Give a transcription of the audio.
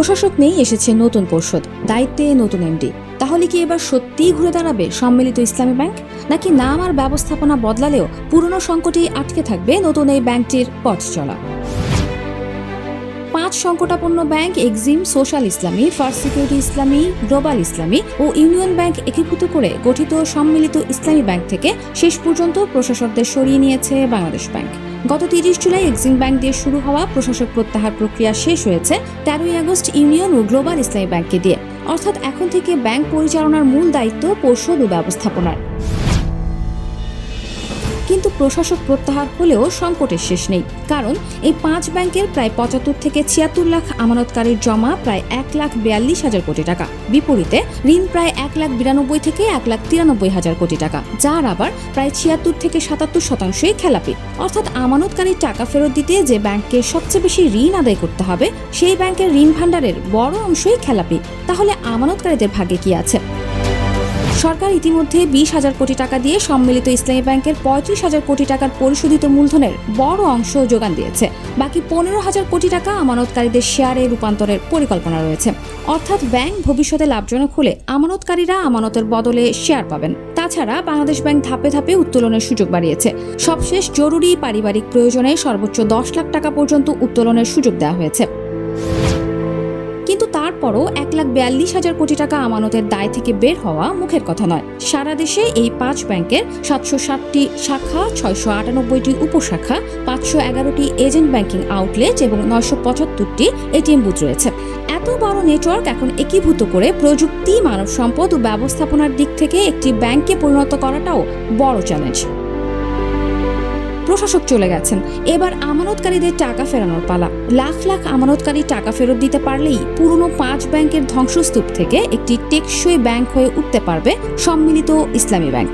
প্রশাসক নেই, এসেছে নতুন পর্ষদ, দায়িত্বে নতুন এমডি। তাহলে কি এবার সত্যিই ঘুরে দাঁড়াবে সম্মিলিত ইসলামী ব্যাংক, নাকি নাম আর ব্যবস্থাপনা বদলালেও পুরনো সংকটেই আটকে থাকবে নতুন এই ব্যাংকটির পথ চলা? 5 সংকটাপন্ন ব্যাংক এক্সিম, সোশ্যাল ইসলামী, ফার্স্ট সিকিউরিটি ইসলামী, গ্লোবাল ইসলামী ও ইউনিয়ন ব্যাংক একীভূত করে গঠিত সম্মিলিত ইসলামী ব্যাংক থেকে শেষ পর্যন্ত প্রশাসকদের সরিয়ে নিয়েছে বাংলাদেশ ব্যাংক। গত 30 জুলাই এক্সিম ব্যাংক দিয়ে শুরু হওয়া প্রশাসক প্রত্যাহার প্রক্রিয়া শেষ হয়েছে 13ই আগস্ট ইউনিয়ন ও গ্লোবাল ইসলামী ব্যাংককে দিয়ে। অর্থাৎ এখন থেকে ব্যাংক পরিচালনার মূল দায়িত্ব পর্ষদ ও ব্যবস্থাপনার। কিন্তু প্রশাসক প্রত্যাহার হলেও সংকটের শেষ নেই, কারণ এই 5 ব্যাংকের প্রায় 75 থেকে 76 লাখ আমানতকারীর জমা প্রায় 1,42,000 কোটি টাকা। বিপরীতে ঋণ প্রায় 1,92 থেকে 1,93,000 কোটি টাকা, যার আবার প্রায় 76 থেকে 77% খেলাপি। অর্থাৎ আমানতকারীর টাকা ফেরত দিতে যে ব্যাংককে সবচেয়ে বেশি ঋণ আদায় করতে হবে, সেই ব্যাংকের ঋণ ভাণ্ডারের বড় অংশই খেলাপি। তাহলে আমানতকারীদের ভাগ্যে কি আছে? সরকার ইতিমধ্যে 20,000 কোটি টাকা দিয়ে সম্মিলিত ইসলামী ব্যাংকের 35,000 কোটি টাকার পরিশোধিত মূলধনের বড় অংশ যোগান দিয়েছে। বাকি 15,000 কোটি টাকা আমানতকারীদের শেয়ারে রূপান্তরের পরিকল্পনা রয়েছে। অর্থাৎ ব্যাংক ভবিষ্যতে লাভজনক হলে আমানতকারীরা আমানতের বদলে শেয়ার পাবেন। তাছাড়া বাংলাদেশ ব্যাংক ধাপে ধাপে উত্তোলনের সুযোগ বাড়িয়েছে। সবশেষ জরুরি পারিবারিক প্রয়োজনে সর্বোচ্চ 10 লাখ টাকা পর্যন্ত উত্তোলনের সুযোগ দেওয়া হয়েছে। কিন্তু তারপরও 1,42,000 কোটি টাকা আমানতের দায় থেকে বের হওয়া মুখের কথা নয়। সারা দেশে এই 5 ব্যাংকের 760টি শাখা, 698টি উপশাখা, 511টি এজেন্ট ব্যাংকিং আউটলেট এবং 975টি এটিএম বুথ রয়েছে। এত বড় নেটওয়ার্ক এখন একীভূত করে প্রযুক্তি, মানব সম্পদ ও ব্যবস্থাপনার দিক থেকে একটি ব্যাংকে পরিণত করাটাও বড় চ্যালেঞ্জ। প্রশাসক চলে গেছেন, এবার আমানতকারীদের টাকা ফেরানোর পালা। লাখ লাখ আমানতকারী টাকা ফেরত দিতে পারলেই পুরনো 5 ব্যাংকের ধ্বংসস্তূপ থেকে একটি টেকসই ব্যাংক হয়ে উঠতে পারবে সম্মিলিত ইসলামী ব্যাংক।